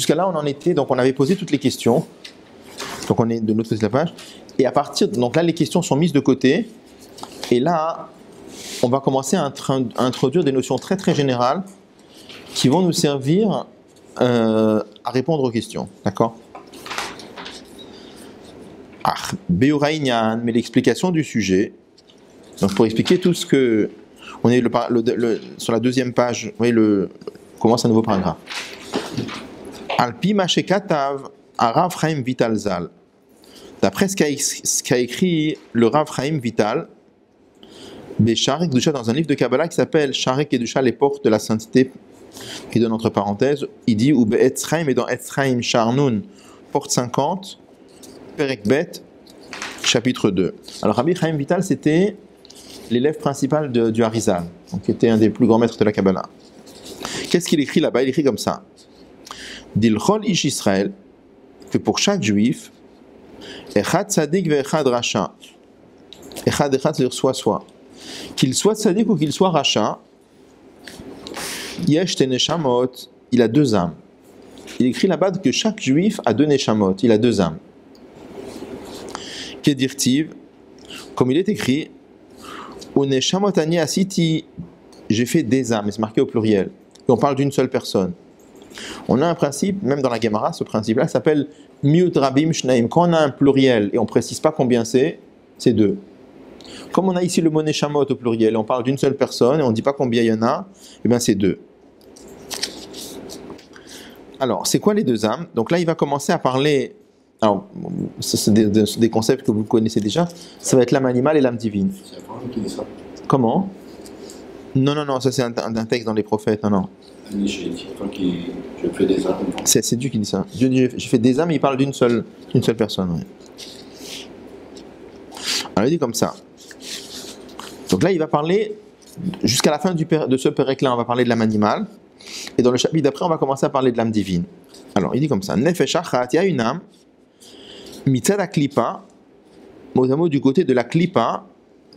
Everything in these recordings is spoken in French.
jusqu'à là, on en était, donc on avait posé toutes les questions. Donc on est de l'autre côté de la page. Et à partir, donc là, les questions sont mises de côté. Et là, on va commencer à introduire des notions très très générales qui vont nous servir à répondre aux questions. D'accord? Beoraïnian, mais l'explication du sujet. Donc pour expliquer tout ce que... On est sur la deuxième page, vous voyez, commence un nouveau paragraphe. Alpi Mashekatav, Arav Chaim Vital Zal. D'après ce qu'a écrit le Rav Chaim Vital, Béchar Kedusha, dans un livre de Kabbalah qui s'appelle Share Kedusha, les portes de la sainteté, il donne entre parenthèses, il dit, ou Be'etz Chaim, et dans Etz Chaim Sharnun, porte 50, Perek Bet, chapitre 2. Alors Rabbi Chaim Vital, c'était l'élève principal du Harizal, donc qui était un des plus grands maîtres de la Kabbalah. Qu'est-ce qu'il écrit là-bas? Il écrit comme ça. Dilchol Ish Israël, que pour chaque juif, Echad Tzadik ve Echad Racha, Echad c'est-à-dire soit, qu'il soit Tzadik ou qu'il soit Racha, Yesh te Neshamot, il a deux âmes. Il écrit là-bas que chaque juif a deux Neshamot, il a deux âmes. Kedirtiv, comme il est écrit, O Neshamot Ani Asiti, j'ai fait des âmes, c'est marqué au pluriel. Et on parle d'une seule personne. On a un principe, même dans la Gemara, ce principe-là s'appelle Miut Rabim Shnaim. Quand on a un pluriel et on ne précise pas combien c'est deux. Comme on a ici le mot Neshamot au pluriel et on parle d'une seule personne et on ne dit pas combien il y en a, et bien c'est deux. Alors, c'est quoi les deux âmes? Donc là, il va commencer à parler. Alors, c'est des concepts que vous connaissez déjà. Ça va être l'âme animale et l'âme divine. C'est Abraham qui dit ça. Comment? Non, ça c'est un texte dans les prophètes, non. Je fais des âmes. C'est Dieu qui dit ça. Dieu dit, j'ai fait des âmes, il parle d'une seule personne. Ouais. Alors il dit comme ça. Donc là, il va parler, jusqu'à la fin de ce pérec-là, on va parler de l'âme animale. Et dans le chapitre d'après, on va commencer à parler de l'âme divine. Alors, il dit comme ça. Nefesh achat, il y a une âme, mitzad a klipa, mot à mot du côté de la klipa.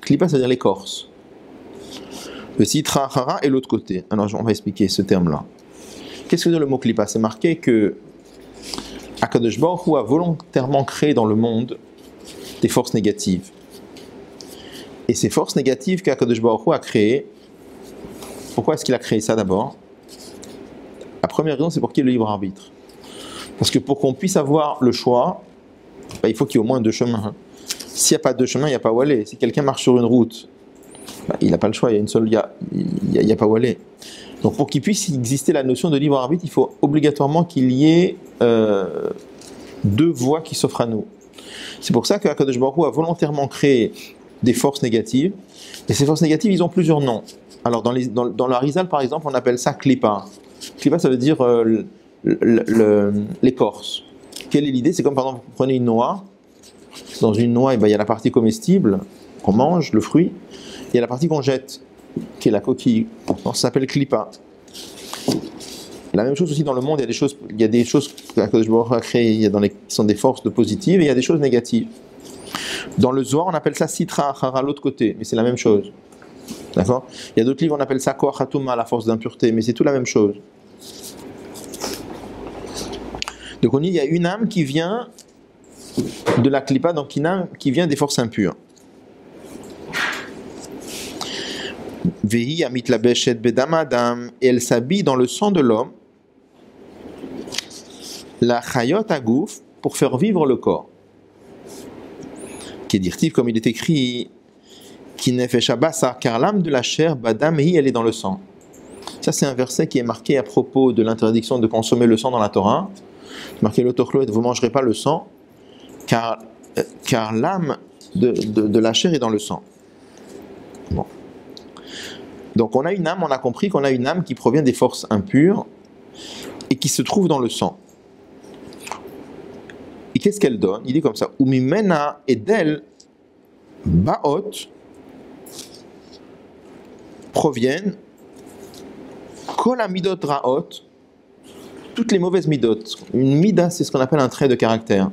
Klipa, c'est-à-dire l'écorce. Le sitra achara et l'autre côté. Alors, on va expliquer ce terme-là. Qu'est-ce que veut dire le mot klipa? C'est marqué que Akadosh Baruch Hu a volontairement créé dans le monde des forces négatives. Et ces forces négatives qu'Akadosh Baruch Hu a créées, pourquoi est-ce qu'il a créé ça d'abord? La première raison, c'est pour qu'il y ait le libre arbitre. Parce que pour qu'on puisse avoir le choix, il faut qu'il y ait au moins deux chemins. S'il n'y a pas deux chemins, il n'y a pas où aller. Si quelqu'un marche sur une route, il n'a pas le choix, il y a une seule, il n'y a pas où aller. Donc pour qu'il puisse exister la notion de libre arbitre, il faut obligatoirement qu'il y ait deux voies qui s'offrent à nous. C'est pour ça que Akadosh Baruch Hu a volontairement créé des forces négatives. Et ces forces négatives, ils ont plusieurs noms. Alors dans l'Arizal, par exemple, on appelle ça klipa. Klipa, ça veut dire l'écorce. Quelle est l'idée? C'est comme par exemple, vous prenez une noix. Dans une noix, il y a la partie comestible, qu'on mange, le fruit. Il y a la partie qu'on jette, qui est la coquille. Ça s'appelle klipa. La même chose aussi dans le monde, il y a des choses que je vais créer, qui sont des forces positives, et il y a des choses négatives. Dans le Zohar, on appelle ça sitra achara, l'autre côté, mais c'est la même chose. D'accord? Il y a d'autres livres, on appelle ça koach hatuma, la force d'impureté, mais c'est tout la même chose. Donc on dit, il y a une âme qui vient de la klipa, donc une âme qui vient des forces impures. Vehi amit la beshet bedam adam, et elle s'habille dans le sang de l'homme, la chayot agouf, pour faire vivre le corps. Qui est dirtif, comme il est écrit, qui nefesh basar, car l'âme de la chair, badam, elle est dans le sang. Ça, c'est un verset qui est marqué à propos de l'interdiction de consommer le sang dans la Torah. Marqué l'autochlo, vous ne mangerez pas le sang, car l'âme de la chair est dans le sang. Bon. Donc on a compris qu'on a une âme qui provient des forces impures et qui se trouve dans le sang. Et qu'est-ce qu'elle donne? Il dit comme ça, Umimena et d'elle, Baot, proviennent, Kol amidot raot, toutes les mauvaises midot. Une mida, c'est ce qu'on appelle un trait de caractère.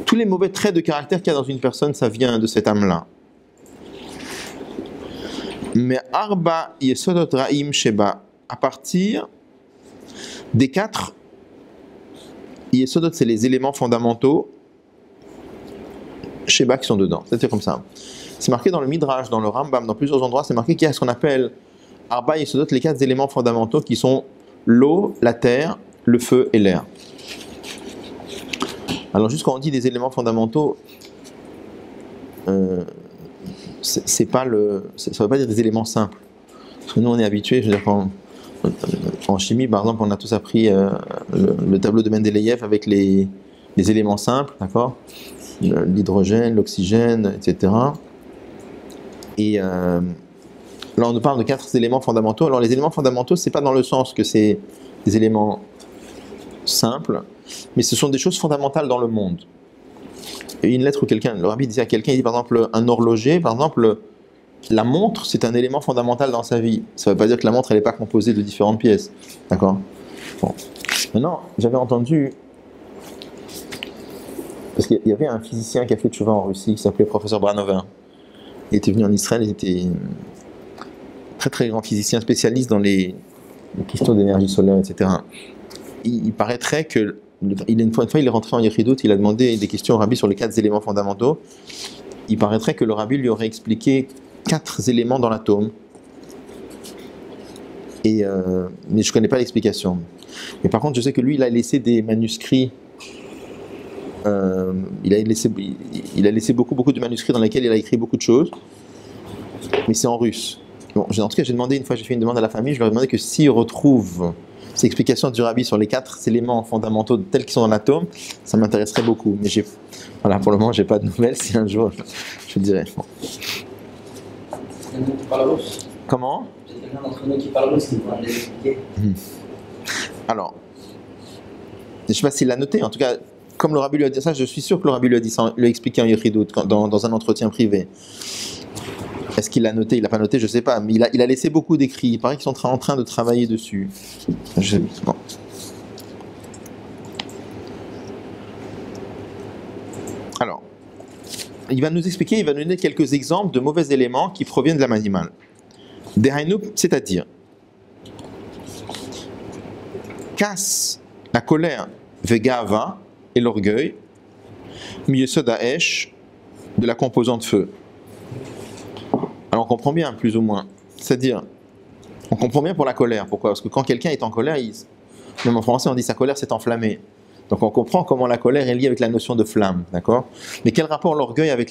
Tous les mauvais traits de caractère qu'il y a dans une personne, ça vient de cette âme-là. Mais arba yesodot ra'im sheba, à partir des 4 Yesodot, c'est les éléments fondamentaux Sheba qui sont dedans. C'est comme ça. C'est marqué dans le Midrash, dans le Rambam, dans plusieurs endroits, c'est marqué qu'il y a ce qu'on appelle Arba Yesodot, les 4 éléments fondamentaux qui sont l'eau, la terre, le feu et l'air. Alors juste quand on dit des éléments fondamentaux, c'est pas ça ne veut pas dire des éléments simples. Parce que nous on est habitués, je veux dire en chimie par exemple on a tous appris le tableau de Mendeleïev avec les éléments simples, d'accord, l'hydrogène, l'oxygène, etc. Et là on nous parle de 4 éléments fondamentaux. Alors les éléments fondamentaux, c'est pas dans le sens que c'est des éléments simples, mais ce sont des choses fondamentales dans le monde. Et une lettre où le rabbi disait à quelqu'un, il dit par exemple un horloger, par exemple la montre, c'est un élément fondamental dans sa vie. Ça ne veut pas dire que la montre, elle n'est pas composée de différentes pièces. D'accord ? Bon. Maintenant, j'avais entendu, parce qu'il y avait un physicien qui a fait tchouva en Russie, qui s'appelait professeur Branover. Il était venu en Israël, il était très très grand physicien, spécialiste dans les questions d'énergie solaire, etc. Il paraîtrait que, une fois il est rentré en Yechidut, il a demandé des questions au rabbi sur les 4 éléments fondamentaux. Il paraîtrait que le rabbi lui aurait expliqué 4 éléments dans l'atome. Mais je ne connais pas l'explication. Mais par contre, je sais que lui, il a laissé des manuscrits. Il a laissé beaucoup de manuscrits dans lesquels il a écrit beaucoup de choses. Mais c'est en russe. Bon, en tout cas, j'ai demandé, une fois j'ai fait une demande à la famille, je leur ai demandé que s'ils retrouvent ces explications du rabbi sur les 4 éléments fondamentaux tels qu'ils sont dans l'atome, ça m'intéresserait beaucoup. Mais voilà, pour le moment, j'ai pas de nouvelles. Si un jour, je le dirai. Bon. Qui parle russe. Comment ? Il y a quelqu'un d'entre nous qui parle russe qui pourra les expliquer. Alors, je ne sais pas s'il l'a noté, en tout cas, comme le rabbi lui a dit ça, je suis sûr que le rabbi lui a dit ça, lui a expliqué en Yechidut, dans un entretien privé. Est-ce qu'il l'a noté? Il l'a pas noté, je ne sais pas, mais il a laissé beaucoup d'écrits. Il paraît qu'ils sont en train de travailler dessus. Bon. Alors, il va nous expliquer, il va nous donner quelques exemples de mauvais éléments qui proviennent de l'âme animale. Dehainu, c'est-à-dire, casse, la colère, vegava, et l'orgueil, miyesod ha'esh, de la composante feu. Alors on comprend bien, plus ou moins. C'est-à-dire, on comprend bien pour la colère. Pourquoi ? Parce que quand quelqu'un est en colère, même en français on dit sa colère s'est enflammée. Donc on comprend comment la colère est liée avec la notion de flamme, d'accord ? Mais quel rapport l'orgueil avec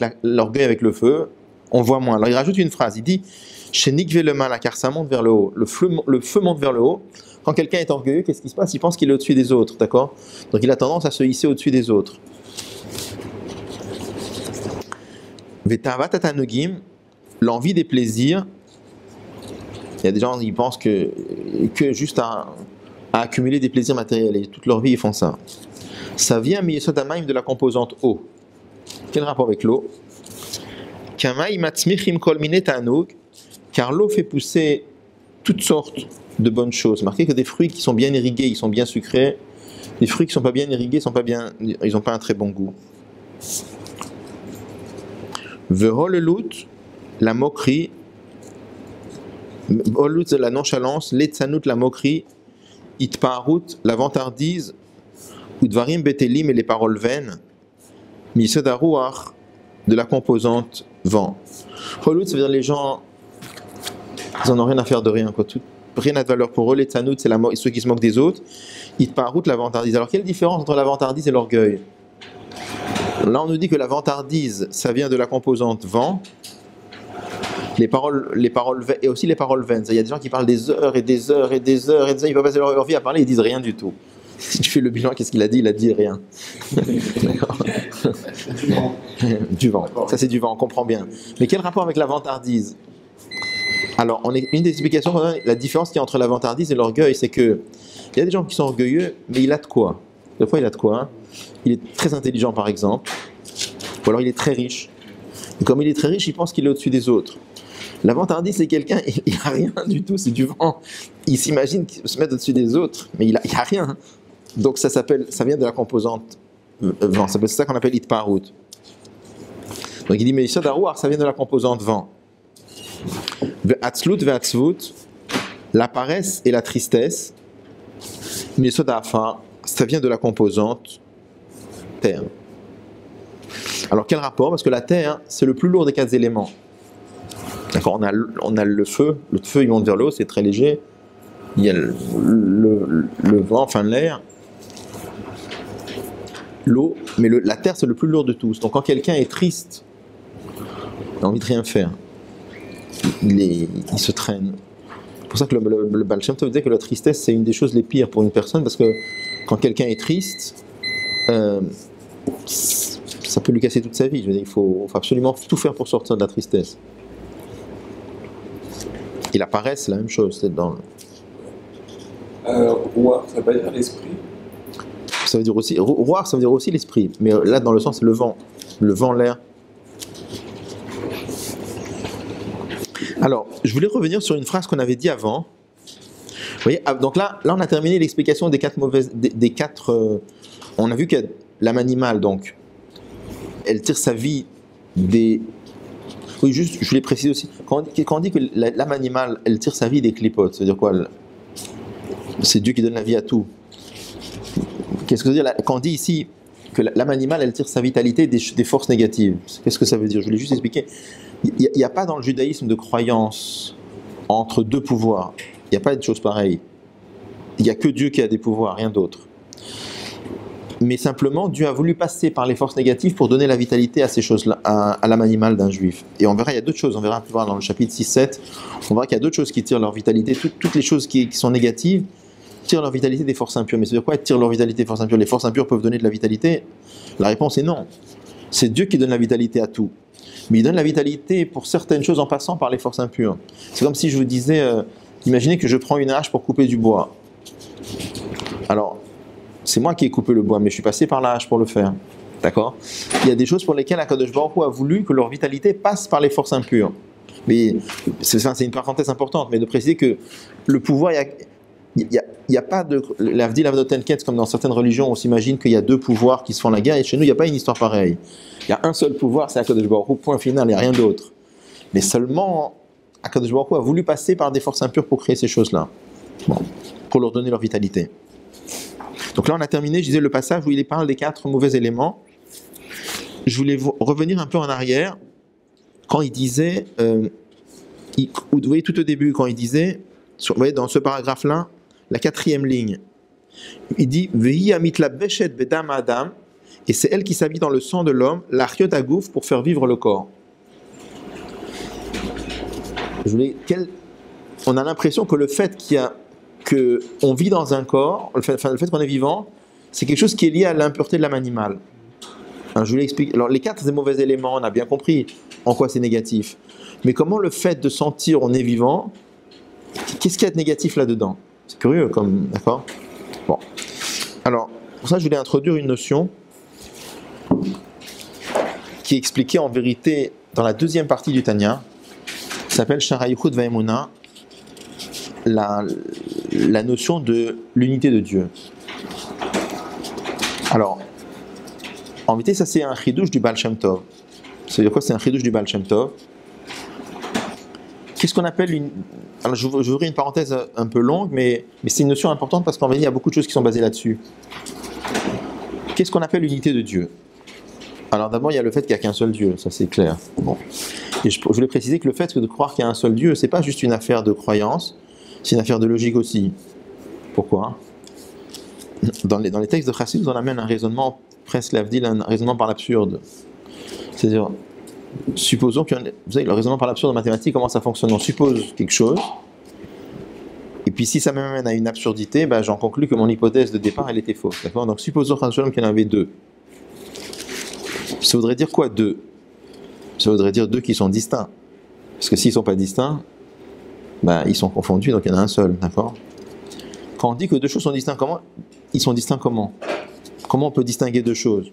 le feu ? On voit moins. Alors il rajoute une phrase, il dit « Chez Nikve le mal, car ça monte vers le haut. Le feu monte vers le haut. Quand quelqu'un est orgueilleux, qu'est-ce qui se passe ? Il pense qu'il est au-dessus des autres, d'accord ? Donc il a tendance à se hisser au-dessus des autres. Vetavat atanugim, l'envie des plaisirs. Il y a des gens qui pensent que juste à accumuler des plaisirs matériels, et toute leur vie ils font ça. Ça vient miyesodamaim de la composante eau. Quel rapport avec l'eau ? Kamaim matzmichim kol mine tanug, car l'eau fait pousser toutes sortes de bonnes choses. Marquez que des fruits qui sont bien irrigués, ils sont bien sucrés. Les fruits qui ne sont pas bien irrigués, ils n'ont pas un très bon goût. Veholelut, la moquerie. Holut, la nonchalance. Letzanut, la moquerie. Itparut, la vantardise. Udvarim betelim, et les paroles vaines. Misedaruach, de la composante vent. Holut, ça veut dire les gens, ils n'en ont rien à faire de rien, quoi. Rien n'a de valeur pour eux. Les tzanout, c'est ceux qui se moquent des autres. Itparut, la vantardise. Alors, quelle différence entre la vantardise et l'orgueil ? Là, on nous dit que la vantardise, ça vient de la composante vent. Les paroles et aussi les paroles vaines. Il y a des gens qui parlent des heures et des heures et des heures et des heures. Ils peuvent passer leur vie à parler, ils disent rien du tout. Si tu fais le bilan, qu'est-ce qu'il a dit ? Il a dit rien. Du vent. Ça, c'est du vent, on comprend bien. Mais quel rapport avec la vantardise ? Alors, une des explications, la différence qu'il y a entre la vantardise et l'orgueil, c'est que il y a des gens qui sont orgueilleux, mais il a de quoi. Des fois, il a de quoi. Hein. Il est très intelligent, par exemple, ou alors il est très riche. Et comme il est très riche, il pense qu'il est au-dessus des autres. La vantardise, c'est quelqu'un, il n'a rien du tout, c'est du vent. Il s'imagine se mettre au-dessus des autres, mais il n'a rien. Donc, ça vient de la composante vent. C'est ça qu'on appelle itparut. Donc, il dit, mais Yisod-Aruach, ça vient de la composante vent. Ve'atzlut ve'atzvut, la paresse et la tristesse. Mais Yisod-Afar, ça vient de la composante terre. Alors quel rapport? Parce que la terre, c'est le plus lourd des 4 éléments. D'accord, on a le feu il monte vers l'eau, c'est très léger. Il y a le vent, enfin l'air, l'eau, mais la terre c'est le plus lourd de tous. Donc quand quelqu'un est triste, il a envie de rien faire, il se traîne. C'est pour ça que le Baal Shem Tov disait que la tristesse c'est une des choses les pires pour une personne, parce que quand quelqu'un est triste, ça peut lui casser toute sa vie. Je veux dire, il faut absolument tout faire pour sortir de la tristesse. Et la paresse, c'est la même chose. C'est dans Roi, ça veut pas dire l'esprit. Ça veut dire aussi, roi, ça veut dire aussi l'esprit. Mais là, dans le sens, c'est le vent, l'air. Alors, je voulais revenir sur une phrase qu'on avait dit avant. Vous voyez, donc là, on a terminé l'explication des 4 mauvaises, des 4. On a vu que l'âme animale, donc, elle tire sa vie des. Oui, juste, je voulais préciser aussi. Quand on dit que l'âme animale, elle tire sa vie des clipotes, ça veut dire quoi? C'est Dieu qui donne la vie à tout. Qu'est-ce que ça veut dire quand on dit ici que l'âme animale, elle tire sa vitalité des forces négatives? Qu'est-ce que ça veut dire? Je voulais juste expliquer. Il n'y a pas dans le judaïsme de croyance entre 2 pouvoirs. Il n'y a pas de chose pareille. Il n'y a que Dieu qui a des pouvoirs, rien d'autre. Mais simplement, Dieu a voulu passer par les forces négatives pour donner la vitalité à ces choses-là, à l'âme animale d'un juif. Et on verra, il y a d'autres choses. On verra plus tard dans le chapitre 6-7, on verra qu'il y a d'autres choses qui tirent leur vitalité. Toutes les choses qui sont négatives tirent leur vitalité des forces impures. Mais ça veut dire quoi, tirent leur vitalité des forces impures? Les forces impures peuvent donner de la vitalité? La réponse est non. C'est Dieu qui donne la vitalité à tout. Mais il donne la vitalité pour certaines choses en passant par les forces impures. C'est comme si je vous disais, imaginez que je prends une hache pour couper du bois. Alors, c'est moi qui ai coupé le bois, mais je suis passé par la hache pour le faire. D'accord? Il y a des choses pour lesquelles Akadosh Baruch Hu a voulu que leur vitalité passe par les forces impures. Mais c'est une parenthèse importante, mais de préciser que le pouvoir, il n'y a pas de. L'Avdil Avdotenket, comme dans certaines religions, on s'imagine qu'il y a 2 pouvoirs qui se font la guerre, et chez nous, il n'y a pas une histoire pareille. Il y a un seul pouvoir, c'est Akadosh Baruch Hu, point final, il n'y a rien d'autre. Mais seulement, Akadosh Baruch Hu a voulu passer par des forces impures pour créer ces choses-là. Bon, pour leur donner leur vitalité. Donc là, on a terminé, je disais, le passage où il parle des 4 mauvais éléments. Je voulais revenir un peu en arrière, quand il disait, vous voyez tout au début, quand il disait, vous voyez dans ce paragraphe-là, la 4e ligne, il dit, Vehi amitla beshet bedam adam, et c'est elle qui s'habille dans le sang de l'homme, l'archiot agouf, pour faire vivre le corps. On a l'impression que le fait qu'on vit dans un corps, le fait qu'on est vivant, c'est quelque chose qui est lié à l'impureté de l'âme animale. Alors, je vous l'explique. Alors, les 4 mauvais éléments, on a bien compris en quoi c'est négatif. Mais comment le fait de sentir on est vivant, qu'est-ce qu'il y a de négatif là-dedans? C'est curieux, d'accord? Bon. Alors, pour ça, je voulais introduire une notion qui est expliquée en vérité dans la 2e partie du Tanya, qui s'appelle Shara Yichud Va'emuna, la notion de l'unité de Dieu. Alors, en vérité, ça c'est un chidouche du Baal Shem Tov. Ça veut dire quoi? C'est un chidouche du Baal Shem Tov. Qu'est-ce qu'on appelle une... Alors, je vous ouvrir une parenthèse un peu longue, mais c'est une notion importante parce qu'en vérité, il y a beaucoup de choses qui sont basées là-dessus. Qu'est-ce qu'on appelle l'unité de Dieu? Alors d'abord, il y a le fait qu'il n'y a qu'un seul Dieu, ça c'est clair. Bon. Et je voulais préciser que le fait de croire qu'il y a un seul Dieu, c'est pas juste une affaire de croyance, c'est une affaire de logique aussi. Pourquoi? Dans les textes de Chassidut, on amène un raisonnement, presque l'avdil, un raisonnement par l'absurde. C'est-à-dire, supposons que, vous savez, le raisonnement par l'absurde en mathématiques, comment ça fonctionne? On suppose quelque chose, et puis si ça m'amène à une absurdité, ben, j'en conclus que mon hypothèse de départ, elle était fausse. D'accord? Donc supposons qu'il y en avait 2. Ça voudrait dire quoi 2? Ça voudrait dire 2 qui sont distincts. Parce que s'ils ne sont pas distincts, ben, ils sont confondus, donc il y en a un seul. D'accord? Quand on dit que 2 choses sont distinctes, comment? Ils sont distincts comment? Comment on peut distinguer 2 choses?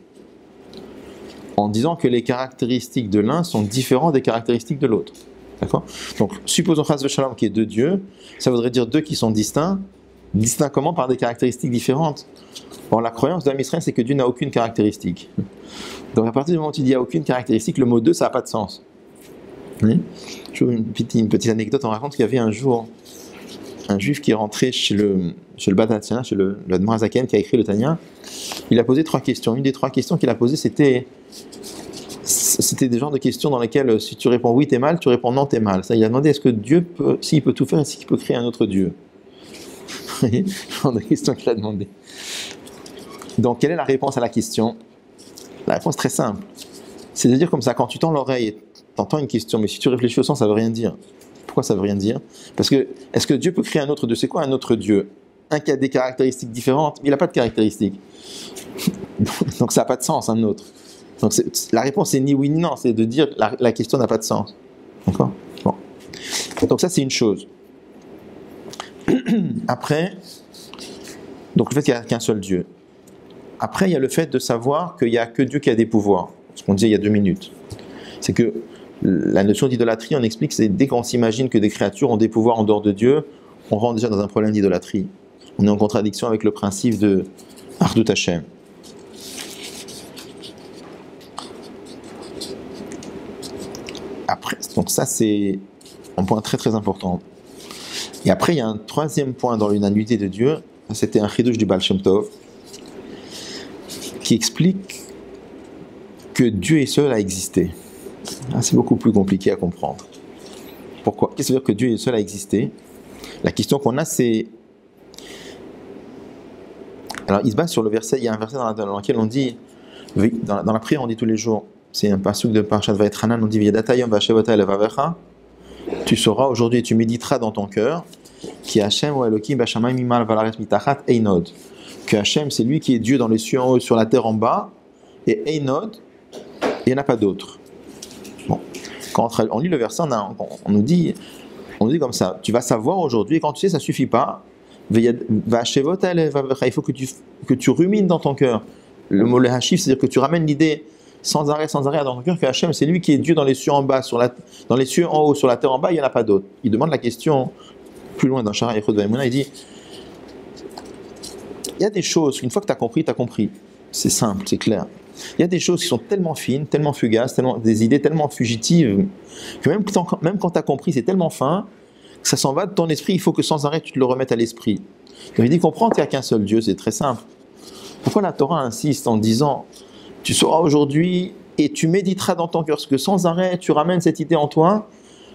En disant que les caractéristiques de l'un sont différentes des caractéristiques de l'autre. D'accord? Donc, supposons Chas v'Shalom qui est 2 dieux, ça voudrait dire 2 qui sont distincts. Distincts comment? Par des caractéristiques différentes. Or, la croyance de l'âme Israël, c'est que Dieu n'a aucune caractéristique. Donc, à partir du moment où tu dis qu'il n'y a aucune caractéristique, le mot 2, ça n'a pas de sens. Oui? Une petite anecdote, on raconte qu'il y avait un jour un juif qui est rentré chez le Batatzana, chez le Admor Hazaken qui a écrit le Tanya, il a posé 3 questions. Une des 3 questions qu'il a posées, c'était des genres de questions dans lesquelles si tu réponds oui, t'es mal, tu réponds non, t'es mal. Ça, il a demandé est-ce que Dieu peut, s'il peut tout faire, est-ce qu'il peut créer un autre Dieu? Vous voyez, le genre de questions qu'il a demandé. Donc, quelle est la réponse à la question? La réponse est très simple. C'est de dire comme ça, quand tu tends l'oreille et t'entends une question, mais si tu réfléchis au sens, ça veut rien dire. Pourquoi ça veut rien dire? Parce que, est-ce que Dieu peut créer un autre Dieu? C'est quoi un autre Dieu? Un qui a des caractéristiques différentes, mais il n'a pas de caractéristiques. Donc ça n'a pas de sens, un autre. Donc la réponse est ni oui ni non, c'est de dire la question n'a pas de sens. D'accord? Bon. Donc ça c'est une chose. Après, donc le fait qu'il n'y a qu'un seul Dieu. Après il y a le fait de savoir qu'il n'y a que Dieu qui a des pouvoirs. Ce qu'on disait il y a 2 minutes. C'est que la notion d'idolâtrie, on explique, c'est dès qu'on s'imagine que des créatures ont des pouvoirs en dehors de Dieu, on rentre déjà dans un problème d'idolâtrie. On est en contradiction avec le principe de Ardut Hashem. Après, donc ça c'est un point très très important. Et après il y a un 3e point dans l'unanimité de Dieu, c'était un chidouche du Baal Shem Tov, qui explique que Dieu est seul à exister. C'est beaucoup plus compliqué à comprendre. Pourquoi? Qu'est-ce que ça veut dire que Dieu est seul à exister? La question qu'on a c'est... Alors il se base sur le verset, il y a un verset dans lequel on dit, dans la prière on dit tous les jours, c'est un pasuk de Parashat Vayetranan, on dit V'yadatayom v'ashevota elevavecha, tu sauras aujourd'hui et tu méditeras dans ton cœur, ki Hashem ou Elokim b'shamayim mimal v'alaret mitachat einod, que Hashem c'est lui qui est Dieu dans les cieux en haut et sur la terre en bas, et einod, il n'y en a pas d'autre. Bon. Quand on lit le verset, on nous dit comme ça, tu vas savoir aujourd'hui, et quand tu sais ça suffit pas, il faut que tu rumines dans ton cœur. Le mot lehashif, c'est-à-dire que tu ramènes l'idée sans arrêt dans ton cœur que Hachem, c'est lui qui est Dieu dans les cieux en bas, dans les cieux en haut, sur la terre en bas, il n'y en a pas d'autre. Il demande la question plus loin dans Shara Yechud Vaimuna, il dit il y a des choses, une fois que tu as compris. C'est simple, c'est clair. Il y a des choses qui sont tellement fines, tellement fugaces, des idées tellement fugitives, que même quand tu as compris, c'est tellement fin, que ça s'en va de ton esprit, il faut que sans arrêt tu te le remettes à l'esprit. Donc il dit, comprends qu'il n'y a qu'un seul Dieu, c'est très simple. Pourquoi la Torah insiste en disant, tu sauras aujourd'hui et tu méditeras dans ton cœur, parce que sans arrêt tu ramènes cette idée en toi,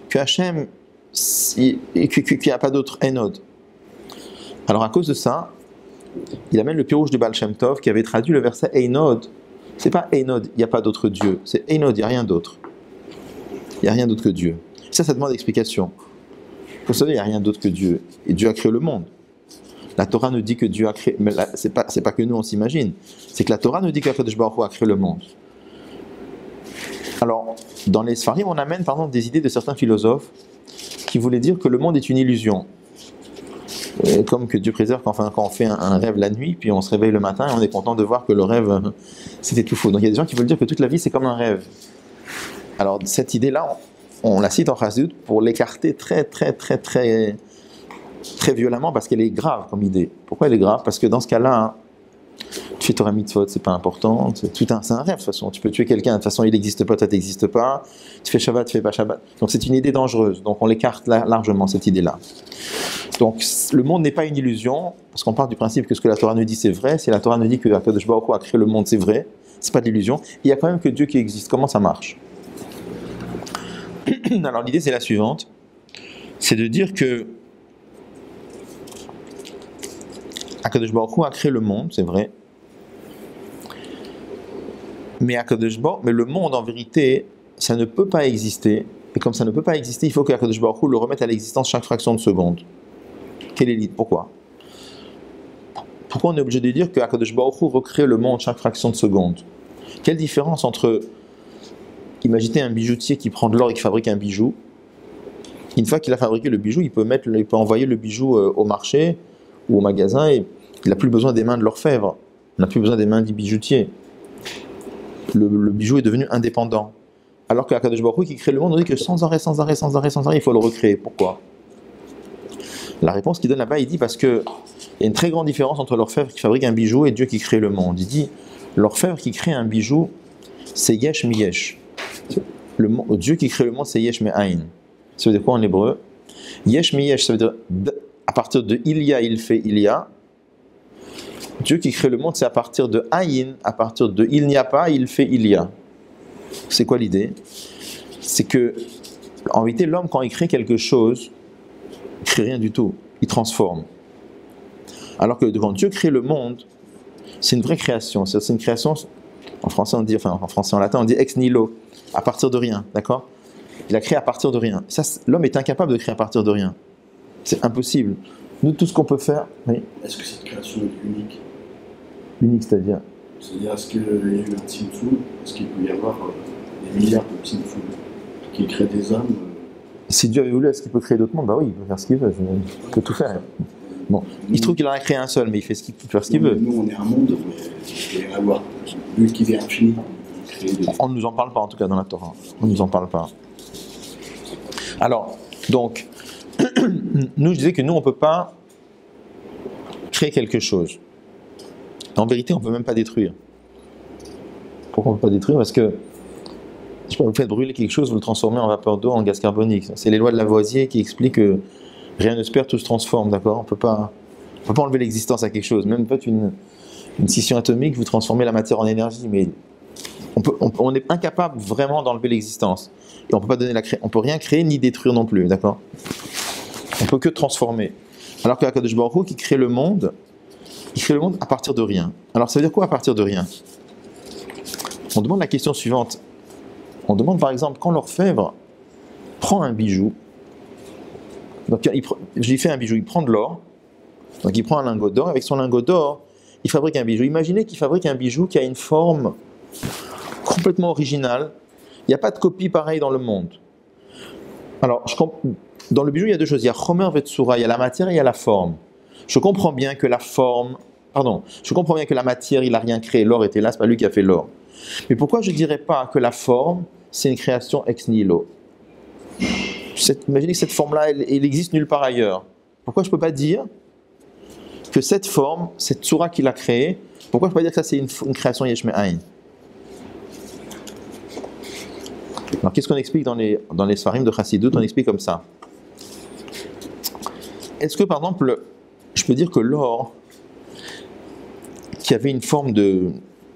que Hachem, qu'il n'y a pas d'autre Enod. Alors à cause de ça, il amène le pirouge du Baal Shem Tov qui avait traduit le verset Einod. C'est pas Einod, il n'y a pas d'autre Dieu, c'est Einod, il n'y a rien d'autre. Il n'y a rien d'autre que Dieu. Ça demande explication. Vous savez, il n'y a rien d'autre que Dieu. Et Dieu a créé le monde. La Torah nous dit que Dieu a créé, mais c'est pas que nous on s'imagine, c'est que la Torah nous dit qu'Akadosh Baruch Hu a créé le monde. Alors, dans les Sfarim, on amène par exemple des idées de certains philosophes qui voulaient dire que le monde est une illusion. Comme que Dieu préserve quand on fait un rêve la nuit, puis on se réveille le matin et on est content de voir que le rêve, c'était tout faux. Donc il y a des gens qui veulent dire que toute la vie c'est comme un rêve. Alors cette idée-là, on la cite en Chassidut pour l'écarter très violemment parce qu'elle est grave comme idée. Pourquoi elle est grave? Parce que dans ce cas-là, tu fais Torah Mitzvot, c'est pas important, c'est un rêve de toute façon. Tu peux tuer quelqu'un, de toute façon il n'existe pas, toi t'existes pas. Tu fais Shabbat, tu fais pas Shabbat. Donc c'est une idée dangereuse. Donc on l'écarte largement cette idée-là. Donc le monde n'est pas une illusion, parce qu'on part du principe que ce que la Torah nous dit c'est vrai. Si la Torah nous dit que Akadosh Baruch Hu a créé le monde, c'est vrai, c'est pas de l'illusion. Il y a quand même que Dieu qui existe. Comment ça marche? Alors l'idée c'est la suivante, c'est de dire que Akadosh Baruch Hu a créé le monde, c'est vrai, mais le monde en vérité, ça ne peut pas exister, et comme ça ne peut pas exister, il faut que Akadosh Baruch Hu le remette à l'existence chaque fraction de seconde. Quelle est l'idée? Pourquoi on est obligé de dire que Akadosh Baruch Hu recrée le monde chaque fraction de seconde? Quelle différence entre, imaginez un bijoutier qui prend de l'or et qui fabrique un bijou. Une fois qu'il a fabriqué le bijou, il peut envoyer le bijou au marché ou au magasin et il n'a plus besoin des mains de l'orfèvre. Il n'a plus besoin des mains du bijoutier. Le bijou est devenu indépendant. Alors que Akadosh Baruch Hu qui crée le monde, on dit que sans arrêt, il faut le recréer. Pourquoi? La réponse qu'il donne là-bas, il dit parce qu'il y a une très grande différence entre l'orfèvre qui fabrique un bijou et Dieu qui crée le monde. Il dit, l'orfèvre qui crée un bijou, c'est yesh mi yesh. Dieu qui crée le monde, c'est yesh me aïn. Ça veut dire quoi en hébreu? Yesh mi yesh, ça veut dire à partir de il y a, il fait, il y a. Dieu qui crée le monde, c'est à partir de Aïn, à partir de il n'y a pas, il fait, il y a. C'est quoi l'idée? C'est que, en réalité, l'homme, quand il crée quelque chose, il ne crée rien du tout, il transforme. Alors que quand Dieu crée le monde, c'est une vraie création. C'est une création, en français on dit, enfin en français, en latin on dit ex nihilo, à partir de rien, d'accord? Il a créé à partir de rien. Ça, l'homme est incapable de créer à partir de rien. C'est impossible. Nous, tout ce qu'on peut faire... Oui. Est-ce que cette création est unique? Unique, c'est-à-dire? C'est-à-dire, est-ce qu'il y a eu un Tsimtsum? Est-ce qu'il peut y avoir des milliards de Tsimtsum qui créent des âmes? Si Dieu avait voulu, est-ce qu'il peut créer d'autres mondes? Bah oui, il peut faire ce qu'il veut. Il peut tout faire. Bon, il se trouve qu'il en a créé un seul, mais il fait ce qu'il peut faire ce qu'il veut. Nous, on est un monde, mais il peut y avoir lui qui est infini. On ne nous en parle pas, en tout cas, dans la Torah. On ne nous en parle pas. Alors, donc, nous, je disais que nous, on ne peut pas créer quelque chose. En vérité, on ne peut même pas détruire. Pourquoi on ne peut pas détruire? Parce que, je sais pas, vous faites brûler quelque chose, vous le transformez en vapeur d'eau, en gaz carbonique. C'est les lois de Lavoisier qui expliquent que rien ne se perd, tout se transforme, d'accord? On ne peut pas enlever l'existence à quelque chose. Même peut-être une scission atomique, vous transformez la matière en énergie, mais on est incapable vraiment d'enlever l'existence. Et on ne peut rien créer ni détruire non plus, d'accord? On ne peut que transformer. Alors que Akadosh Baruch Hu, qui crée le monde, il crée le monde à partir de rien. Alors ça veut dire quoi à partir de rien? On demande la question suivante. On demande par exemple, quand l'orfèvre prend un bijou, donc je lui fais un bijou, il prend de l'or, donc il prend un lingot d'or, avec son lingot d'or, il fabrique un bijou. Imaginez qu'il fabrique un bijou qui a une forme complètement originale, il n'y a pas de copie pareille dans le monde. Alors, dans le bijou, il y a deux choses, il y a Chomer Vetsura, il y a la matière et il y a la forme. Je comprends bien que la matière, il n'a rien créé, l'or était là, c'est pas lui qui a fait l'or. Mais pourquoi je ne dirais pas que la forme, c'est une création ex nihilo? Imaginez que cette forme-là, elle existe nulle part ailleurs. Pourquoi je ne peux pas dire que cette forme, cette tsura qu'il a créée, pourquoi je ne peux pas dire que ça c'est une création yesh me'ayin? Alors qu'est-ce qu'on explique dans les Sfarim de Chassidut? On explique comme ça. Est-ce que par exemple, je peux dire que l'or, qui avait une forme de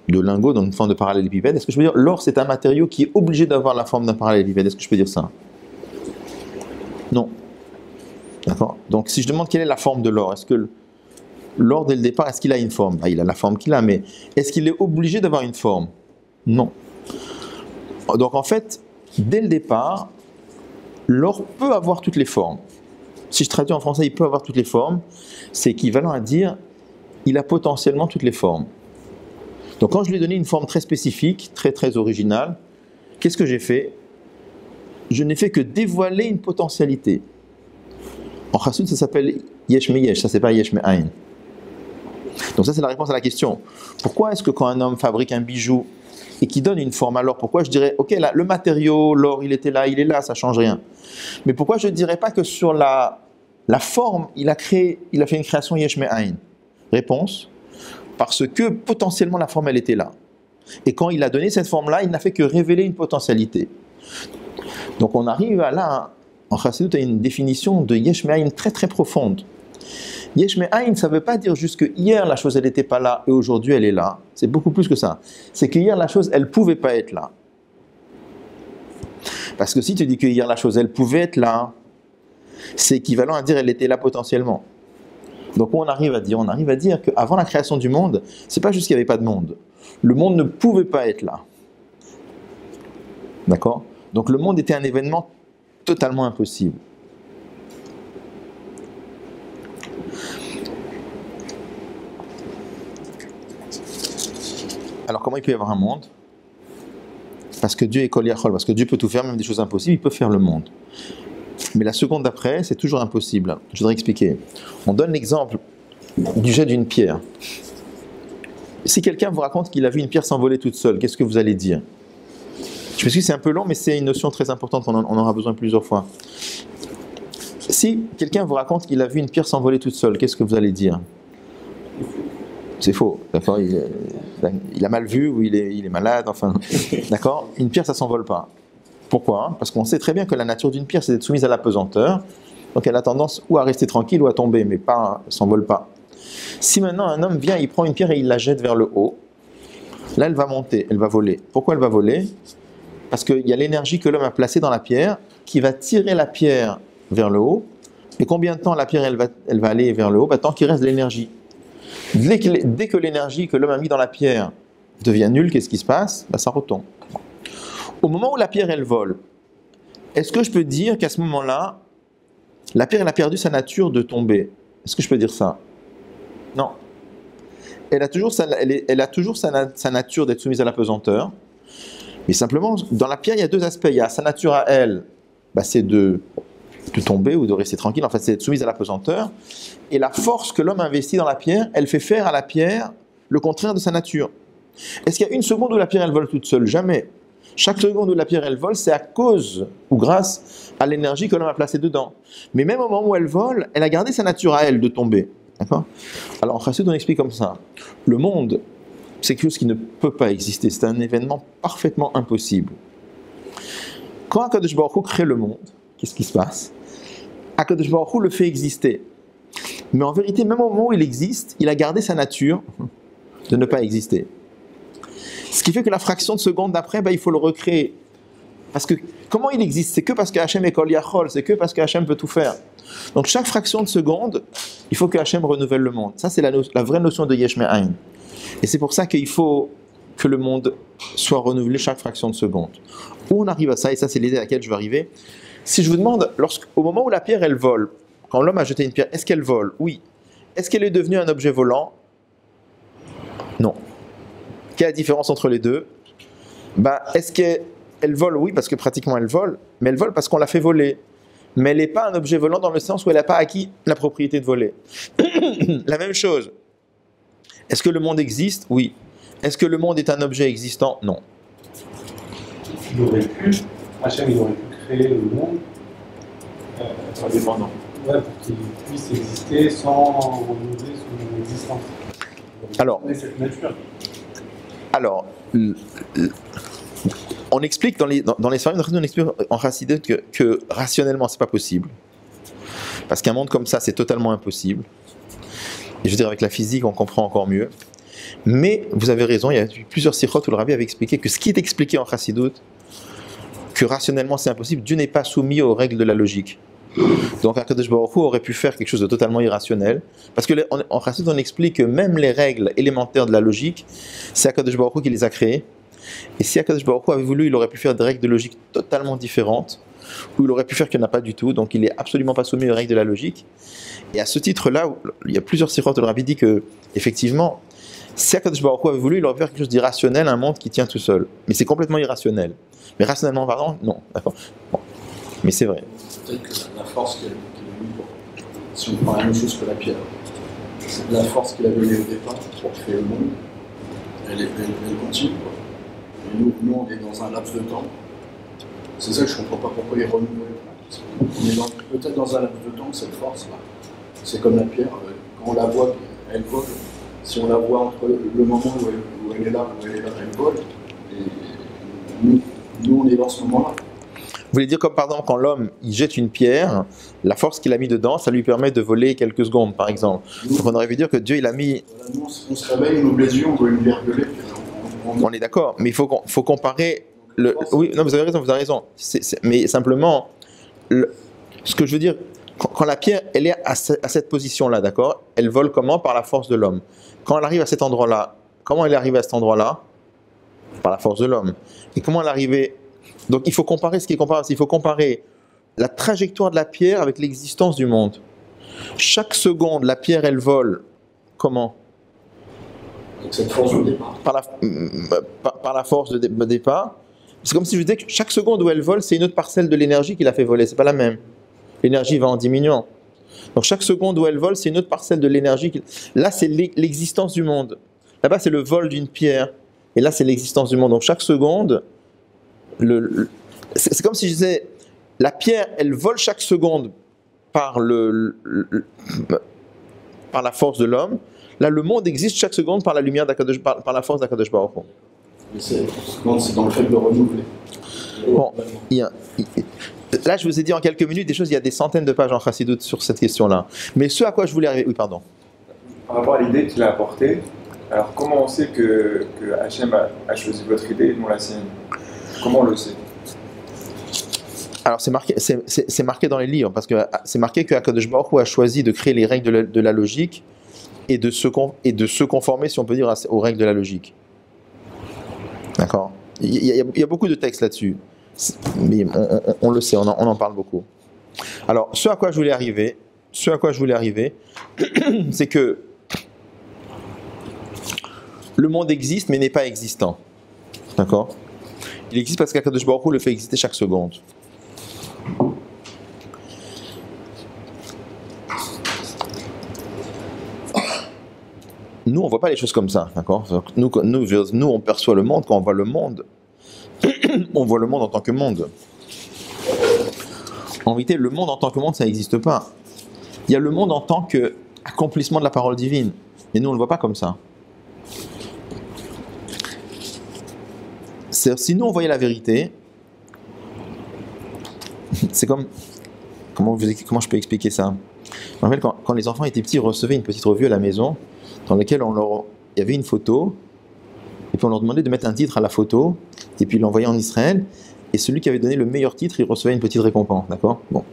lingot, dans une forme de parallélépipède, est-ce que je peux dire l'or c'est un matériau qui est obligé d'avoir la forme d'un parallélépipède? Est-ce que je peux dire ça? Non. D'accord? Donc si je demande quelle est la forme de l'or, est-ce que l'or dès le départ, est-ce qu'il a une forme? Il a la forme qu'il a, mais est-ce qu'il est obligé d'avoir une forme? Non. Donc en fait, dès le départ, l'or peut avoir toutes les formes. Si je traduis en français, il peut avoir toutes les formes, c'est équivalent à dire il a potentiellement toutes les formes. Donc quand je lui ai donné une forme très spécifique, très très originale, qu'est-ce que j'ai fait? Je n'ai fait que dévoiler une potentialité. En chassid, ça s'appelle yesh me yesh, ça c'est pas yesh me ayin. Donc ça c'est la réponse à la question. Pourquoi est-ce que quand un homme fabrique un bijou et qu'il donne une forme, alors pourquoi je dirais, ok, là, le matériau, l'or, il était là, il est là, ça change rien. Mais pourquoi je ne dirais pas que sur la forme, il a fait une création yesh me ayin? Réponse, parce que potentiellement la forme, elle était là. Et quand il a donné cette forme-là, il n'a fait que révéler une potentialité. Donc on arrive à là, en Chassidut, à une définition de yesh me ayin très très profonde. Yesh me ayin, ça ne veut pas dire juste que hier la chose elle n'était pas là et aujourd'hui elle est là. C'est beaucoup plus que ça. C'est que hier la chose elle ne pouvait pas être là. Parce que si tu dis que hier la chose elle pouvait être là, c'est équivalent à dire elle était là potentiellement. Donc on arrive à dire qu'avant la création du monde, c'est pas juste qu'il n'y avait pas de monde. Le monde ne pouvait pas être là. D'accord? Donc le monde était un événement totalement impossible. Alors comment il peut y avoir un monde? Parce que Dieu est Kol Yachol, parce que Dieu peut tout faire, même des choses impossibles, il peut faire le monde. Mais la seconde d'après, c'est toujours impossible. Je voudrais expliquer. On donne l'exemple du jet d'une pierre. Si quelqu'un vous raconte qu'il a vu une pierre s'envoler toute seule, qu'est-ce que vous allez dire? Je m'excuse, c'est un peu long, mais c'est une notion très importante, on en aura besoin plusieurs fois. Si quelqu'un vous raconte qu'il a vu une pierre s'envoler toute seule, qu'est-ce que vous allez dire? C'est faux, d'accord? Il a mal vu ou il est malade, enfin, d'accord? Une pierre, ça ne s'envole pas. Pourquoi? Parce qu'on sait très bien que la nature d'une pierre, c'est d'être soumise à la pesanteur Donc elle a tendance ou à rester tranquille ou à tomber, mais pas, elle s'envole pas. Si maintenant un homme vient, il prend une pierre et il la jette vers le haut, là elle va monter, elle va voler. Pourquoi elle va voler? Parce qu'il y a l'énergie que l'homme a placée dans la pierre qui va tirer la pierre vers le haut. Et combien de temps la pierre elle va aller vers le haut? Tant qu'il reste de l'énergie. Dès que l'énergie que l'homme a mis dans la pierre devient nulle, qu'est-ce qui se passe? Ça retombe. Au moment où la pierre elle vole, est-ce que je peux dire qu'à ce moment-là, la pierre elle a perdu sa nature de tomber? Est-ce que je peux dire ça? Non. Elle a toujours sa nature d'être soumise à la pesanteur. Mais simplement, dans la pierre, il y a deux aspects. Il y a sa nature à elle, c'est de tomber ou de rester tranquille. En fait, c'est d'être soumise à la pesanteur. Et la force que l'homme investit dans la pierre, elle fait faire à la pierre le contraire de sa nature. Est-ce qu'il y a une seconde où la pierre, elle vole toute seule? Jamais. Chaque seconde où la pierre, elle vole, c'est à cause ou grâce à l'énergie que l'homme a placée dedans. Mais même au moment où elle vole, elle a gardé sa nature à elle de tomber. D'accord? Alors, en Chassidut, on explique comme ça. Le monde, c'est quelque chose qui ne peut pas exister. C'est un événement parfaitement impossible. Quand Akadosh Baruch Hu crée le monde, qu'est-ce qui se passe? Akadosh Baruch Hu le fait exister. Mais en vérité, même au moment où il existe, il a gardé sa nature de ne pas exister. Ce qui fait que la fraction de seconde d'après, il faut le recréer. Parce que comment il existe? C'est que parce que Hachem est Kol Yachol, c'est que parce que Hachem peut tout faire. Donc chaque fraction de seconde, il faut que Hachem renouvelle le monde. Ça, c'est la vraie notion de Yesh Me'ayin. Et c'est pour ça qu'il faut que le monde soit renouvelé chaque fraction de seconde. Où on arrive à ça, et ça c'est l'idée à laquelle je veux arriver. Si je vous demande, au moment où la pierre elle vole, quand l'homme a jeté une pierre, est-ce qu'elle vole? Oui. Est-ce qu'elle est devenue un objet volant? Non. Quelle est la différence entre les deux? Est-ce qu'elle vole? Oui, parce que pratiquement elle vole, mais elle vole parce qu'on l'a fait voler. Mais elle n'est pas un objet volant dans le sens où elle n'a pas acquis la propriété de voler. La même chose. Est-ce que le monde existe? Oui. Est-ce que le monde est un objet existant? Non. Hachem, il aurait pu créer le monde indépendant. Pour qu'il puisse exister sans renouveler son existence. Alors, cette nature. Alors, on explique dans les Sfarim, on explique en Chassidut que rationnellement, c'est pas possible. Parce qu'un monde comme ça, c'est totalement impossible. Et je veux dire, avec la physique, on comprend encore mieux. Mais vous avez raison, il y a plusieurs sikhot où le Rabbi avait expliqué que ce qui est expliqué en Chassidut, que rationnellement c'est impossible, Dieu n'est pas soumis aux règles de la logique. Donc Akadosh Baruch Hu aurait pu faire quelque chose de totalement irrationnel, parce que en Chassidut on explique que même les règles élémentaires de la logique, c'est Akadosh Baruch Hu qui les a créées. Et si Akadosh Baruch Hu avait voulu, il aurait pu faire des règles de logique totalement différentes, ou il aurait pu faire qu'il n'y en a pas du tout, donc il n'est absolument pas soumis aux règles de la logique. Et à ce titre-là, il y a plusieurs sikhot où le Rabbi dit que, effectivement, si Akadosh Baruch Hu avait voulu, il aurait pu faire quelque chose d'irrationnel, un monde qui tient tout seul. Mais c'est complètement irrationnel. Mais rationnellement parlant, non. D'accord. Bon. Mais c'est vrai. Peut-être que la force qu'il a mis, si on prend la même chose que la pierre, c'est la force qu'il a donnée au départ pour créer le monde, elle continue. Et nous, on est dans un laps de temps. C'est ça que je ne comprends pas pourquoi les renouvelle. On est peut-être dans un laps de temps, cette force-là. C'est comme la pierre, quand on la voit, elle vole. Si on la voit entre le moment où elle est là, elle vole. Et nous, on est dans ce moment-là. Vous voulez dire comme par exemple quand l'homme il jette une pierre, la force qu'il a mis dedans, ça lui permet de voler quelques secondes par exemple. Donc on aurait pu dire que Dieu il a mis... Voilà, nous, on se réveille, on ouvre les yeux, on voit une bière gueulée. On est d'accord, mais il faut comparer... Oui, non, vous avez raison. Mais simplement, ce que je veux dire, quand la pierre elle est à cette position-là, d'accord, elle vole comment? Par la force de l'homme. Quand elle arrive à cet endroit-là, comment elle est arrivée à cet endroit-là? Par la force de l'homme. Et comment elle est arrivée? Donc il faut comparer ce qui est comparable. Il faut comparer la trajectoire de la pierre avec l'existence du monde. Chaque seconde, la pierre, elle vole. Comment? Avec cette force de départ. Par la force de départ. C'est comme si je disais que chaque seconde où elle vole, c'est une autre parcelle de l'énergie qui l'a fait voler. C'est pas la même. L'énergie va en diminuant. Donc chaque seconde où elle vole, c'est une autre parcelle de l'énergie. Là, c'est l'existence du monde. Là-bas, c'est le vol d'une pierre. Et là, c'est l'existence du monde. Donc chaque seconde... c'est comme si je disais, la pierre, elle vole chaque seconde par la force de l'homme. Là, le monde existe chaque seconde par la lumière par la force d'Akadosh Baruch Hu. Mais c'est dans le fait de le renouveler. Bon, là, je vous ai dit en quelques minutes des choses, il y a des centaines de pages en Chassidut sur cette question-là. Mais ce à quoi je voulais arriver... Oui, pardon. Par rapport à l'idée qu'il a apportée, alors comment on sait que Hachem a choisi votre idée et non la sienne? Comment on le sait? Alors c'est marqué dans les livres, parce que c'est marqué que HaKadosh Baruch Hu a choisi de créer les règles de la logique et de se conformer, si on peut dire, aux règles de la logique. D'accord? Il y a beaucoup de textes là-dessus. Mais on le sait, on en parle beaucoup. Alors, ce à quoi je voulais arriver, c'est que le monde existe, mais n'est pas existant. D'accord? Il existe parce qu'Akadosh Baruch Hu le fait exister chaque seconde. Nous, on ne voit pas les choses comme ça, d'accord? Nous, on perçoit le monde, quand on voit le monde, on voit le monde en tant que monde. En vérité, le monde en tant que monde, ça n'existe pas. Il y a le monde en tant qu'accomplissement de la parole divine. Mais nous, on ne le voit pas comme ça. Si nous, on voyait la vérité, c'est comme... Comment je peux expliquer ça? Je me rappelle quand les enfants étaient petits, ils recevaient une petite revue à la maison dans laquelle il y avait une photo, et puis on leur demandait de mettre un titre à la photo, et puis ils l'envoyaient en Israël, et celui qui avait donné le meilleur titre, il recevait une petite récompense, d'accord? Bon.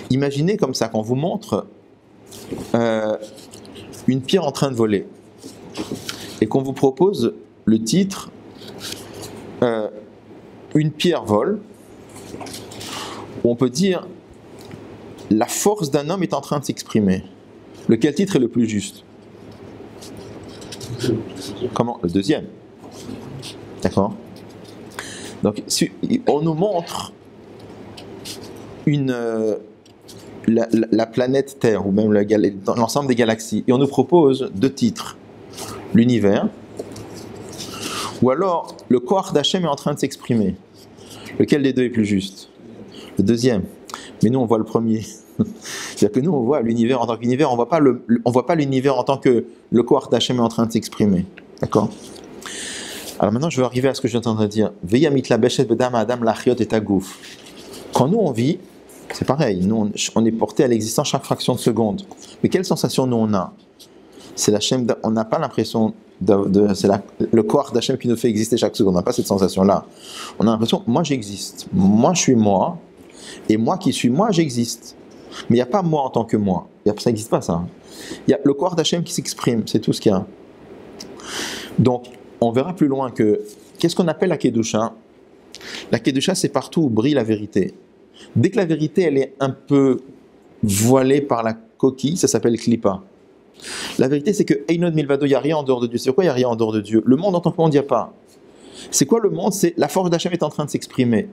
Imaginez comme ça, qu'on vous montre une pierre en train de voler, et qu'on vous propose le titre une pierre vole, où on peut dire la force d'un homme est en train de s'exprimer. Lequel titre est le plus juste? Comment? Le deuxième. D'accord? Donc, si on nous montre la planète Terre, ou même l'ensemble des galaxies, et on nous propose deux titres. L'univers, ou alors le corps d'Hachem est en train de s'exprimer. Lequel des deux est plus juste? Le deuxième. Mais nous, on voit le premier. C'est-à-dire que nous, on voit l'univers en tant qu'univers, on ne voit pas l'univers en tant que le corps d'Hachem est en train de s'exprimer. D'accord? Alors maintenant, je vais arriver à ce que je suis en train de dire. Quand nous, on vit, c'est pareil. Nous, on est porté à l'existence chaque fraction de seconde. Mais quelle sensation nous, on a? C'est l'Hachem, on n'a pas l'impression c'est le corps d'Hachem qui nous fait exister chaque seconde. On n'a pas cette sensation-là. On a l'impression, moi j'existe. Moi je suis moi. Et moi qui suis moi, j'existe. Mais il n'y a pas moi en tant que moi. Ça n'existe pas ça. Il y a le corps d'Hachem qui s'exprime. C'est tout ce qu'il y a. Donc, on verra plus loin que... Qu'est-ce qu'on appelle la Kedusha? La Kedusha, c'est partout où brille la vérité. Dès que la vérité, elle est un peu voilée par la coquille, ça s'appelle Klippa. La vérité, c'est que Einod Milvado, il n'y a rien en dehors de Dieu. C'est quoi, il n'y a rien en dehors de Dieu? Le monde en tant que monde, il n'y a pas. C'est quoi le monde? C'est la force d'Hachem est en train de s'exprimer.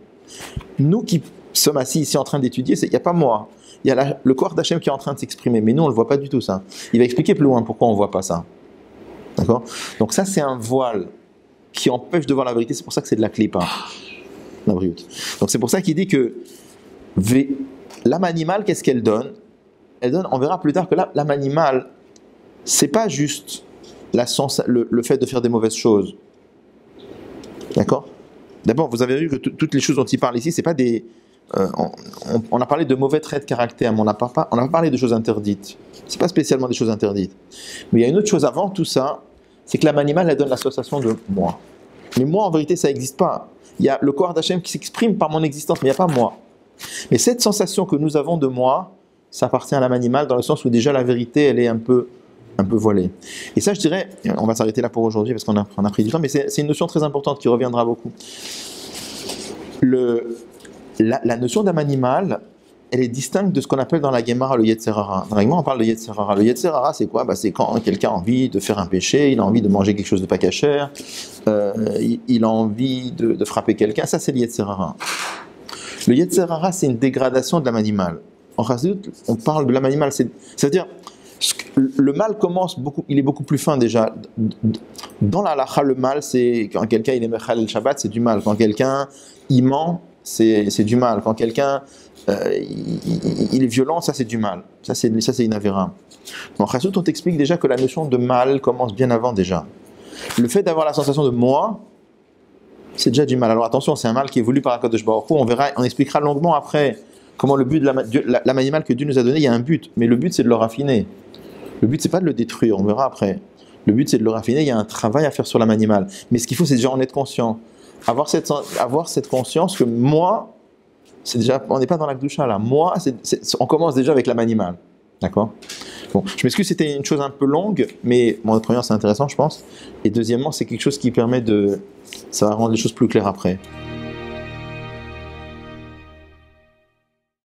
Nous qui sommes assis ici en train d'étudier, il n'y a pas moi. Il y a le corps d'Hachem qui est en train de s'exprimer. Mais nous, on ne le voit pas du tout, ça. Il va expliquer plus loin pourquoi on ne voit pas ça. D'accord? Donc ça, c'est un voile qui empêche de voir la vérité. C'est pour ça que c'est de la clipa. Donc c'est pour ça qu'il dit que l'âme animale, qu'est-ce qu'elle donne? Elle donne, on verra plus tard que l'âme animale, c'est pas juste le fait de faire des mauvaises choses. D'accord? D'abord, vous avez vu que toutes les choses dont il parle ici, c'est pas des... on a parlé de mauvais traits de caractère, mais on n'a pas parlé de choses interdites. C'est pas spécialement des choses interdites. Mais il y a une autre chose avant tout ça, c'est que l'âme animale, elle donne l'association de moi. Mais moi, en vérité, ça n'existe pas. Il y a le corps d'Hachem qui s'exprime par mon existence, mais il n'y a pas moi. Mais cette sensation que nous avons de moi, ça appartient à l'âme animale, dans le sens où déjà la vérité, elle est un peu voilée. Et ça, je dirais, on va s'arrêter là pour aujourd'hui, parce qu'on a pris du temps, mais c'est une notion très importante qui reviendra beaucoup. La notion d'âme animale, elle est distincte de ce qu'on appelle dans la Gemara le Yetzer Hara. Dans la Gemara, on parle de Yetzer Hara. Le Yetzer Hara, c'est quoi? C'est quand quelqu'un a envie de faire un péché, il a envie de manger quelque chose de pas cachère, il a envie de frapper quelqu'un. Ça, c'est le Yetzer Hara. Le Yetzer Hara, c'est une dégradation de l'âme animale. En Chassidut, on parle de l'âme animale. C'est-à-dire, le mal commence il est beaucoup plus fin déjà. Dans la halakha, le mal, c'est quand quelqu'un il est mechal el Shabbat, c'est du mal. Quand quelqu'un il ment, c'est du mal. Quand quelqu'un il est violent, ça c'est du mal. Ça c'est une avéra. En Chassidut, on t'explique déjà que la notion de mal commence bien avant déjà. Le fait d'avoir la sensation de moi, c'est déjà du mal. Alors attention, c'est un mal qui est voulu par HaKadosh Baruch Hu. On expliquera longuement après Comment le but de l'âme animale que Dieu nous a donné, il y a un but. Mais le but, c'est de le raffiner. Le but, c'est pas de le détruire, on verra après. Le but, c'est de le raffiner, il y a un travail à faire sur l'âme animale. Mais ce qu'il faut, c'est déjà en être conscient. Avoir cette conscience que moi, c'est déjà, on n'est pas dans la Kedusha là. Moi, on commence déjà avec l'âme animale. D'accord? Bon, je m'excuse, c'était une chose un peu longue, mais bon, premièrement, c'est intéressant, je pense. Et deuxièmement, c'est quelque chose qui permet de... Ça va rendre les choses plus claires après.